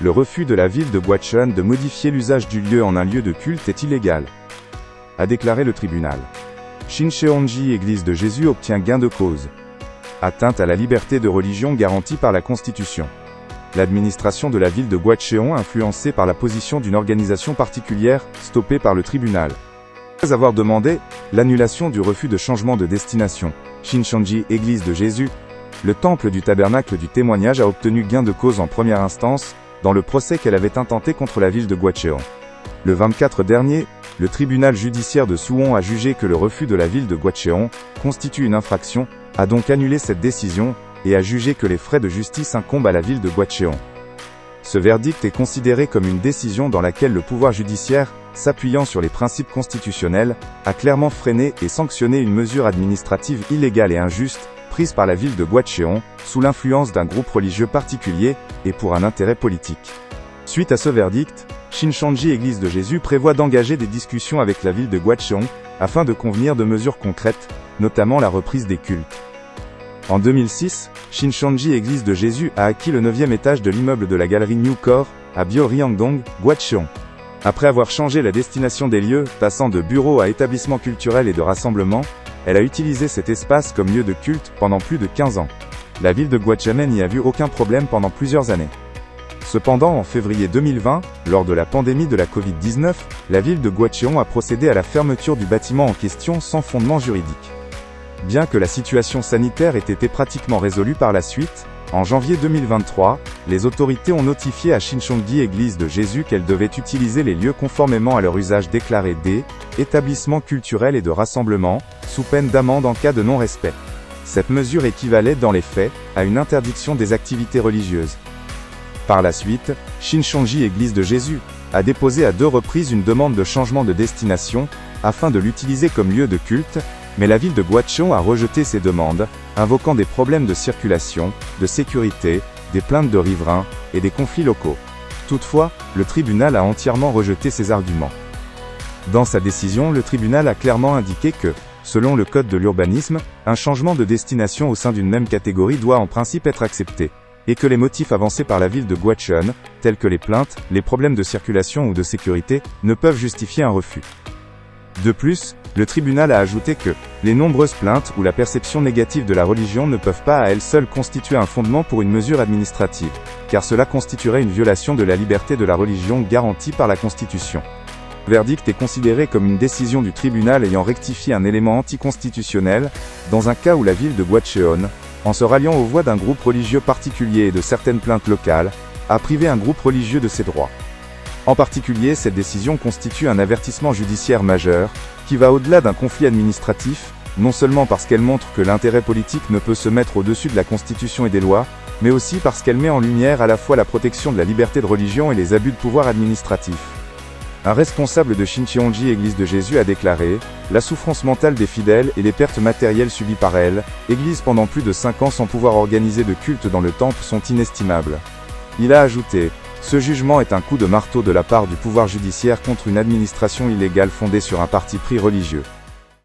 le refus de la ville de Gwacheon de modifier l'usage du lieu en un lieu de culte est illégal, a déclaré le tribunal. Shincheonji Église de Jésus obtient gain de cause. Atteinte à la liberté de religion garantie par la Constitution. L'administration de la ville de Gwacheon, influencée par la position d'une organisation particulière, stoppée par le tribunal. Après avoir demandé l'annulation du refus de changement de destination, Shincheonji Église de Jésus, le temple du tabernacle du témoignage a obtenu gain de cause en première instance, dans le procès qu'elle avait intenté contre la ville de Gwacheon. Le 24 dernier, le tribunal judiciaire de Suwon a jugé que le refus de la ville de Gwacheon constitue une infraction, a donc annulé cette décision, et a jugé que les frais de justice incombent à la ville de Gwacheon. Ce verdict est considéré comme une décision dans laquelle le pouvoir judiciaire, s'appuyant sur les principes constitutionnels, a clairement freiné et sanctionné une mesure administrative illégale et injuste, prise par la ville de Gwacheon, sous l'influence d'un groupe religieux particulier, et pour un intérêt politique. Suite à ce verdict, Shincheonji Église de Jésus prévoit d'engager des discussions avec la ville de Gwacheon, afin de convenir de mesures concrètes, notamment la reprise des cultes. En 2006, Shincheonji Église de Jésus a acquis le 9e étage de l'immeuble de la galerie New Core, à Byo-ryangdong, Gwacheon. Après avoir changé la destination des lieux, passant de bureaux à établissements culturels et de rassemblement, elle a utilisé cet espace comme lieu de culte pendant plus de 15 ans. La ville de Gwacheon n'y a vu aucun problème pendant plusieurs années. Cependant, en février 2020, lors de la pandémie de la Covid-19, la ville de Gwacheon a procédé à la fermeture du bâtiment en question sans fondement juridique. Bien que la situation sanitaire ait été pratiquement résolue par la suite, en janvier 2023, les autorités ont notifié à Shincheonji Église de Jésus qu'elles devaient utiliser les lieux conformément à leur usage déclaré des établissements culturels et de rassemblement, sous peine d'amende en cas de non-respect. Cette mesure équivalait dans les faits à une interdiction des activités religieuses. Par la suite, Shincheonji Église de Jésus a déposé à 2 reprises une demande de changement de destination, afin de l'utiliser comme lieu de culte, mais la ville de Gwacheon a rejeté ces demandes, invoquant des problèmes de circulation, de sécurité, des plaintes de riverains, et des conflits locaux. Toutefois, le tribunal a entièrement rejeté ces arguments. Dans sa décision, le tribunal a clairement indiqué que, selon le code de l'urbanisme, un changement de destination au sein d'une même catégorie doit en principe être accepté, et que les motifs avancés par la ville de Gwacheon, tels que les plaintes, les problèmes de circulation ou de sécurité, ne peuvent justifier un refus. De plus, le tribunal a ajouté que les nombreuses plaintes ou la perception négative de la religion ne peuvent pas à elles seules constituer un fondement pour une mesure administrative, car cela constituerait une violation de la liberté de la religion garantie par la Constitution. Le verdict est considéré comme une décision du tribunal ayant rectifié un élément anticonstitutionnel, dans un cas où la ville de Gwacheon, en se ralliant aux voix d'un groupe religieux particulier et de certaines plaintes locales, a privé un groupe religieux de ses droits. En particulier, cette décision constitue un avertissement judiciaire majeur, qui va au-delà d'un conflit administratif, non seulement parce qu'elle montre que l'intérêt politique ne peut se mettre au-dessus de la Constitution et des lois, mais aussi parce qu'elle met en lumière à la fois la protection de la liberté de religion et les abus de pouvoir administratif. Un responsable de Shincheonji Église de Jésus a déclaré « La souffrance mentale des fidèles et les pertes matérielles subies par elle, Église pendant plus de 5 ans sans pouvoir organiser de culte dans le temple sont inestimables. » Il a ajouté « Ce jugement est un coup de marteau de la part du pouvoir judiciaire contre une administration illégale fondée sur un parti pris religieux. »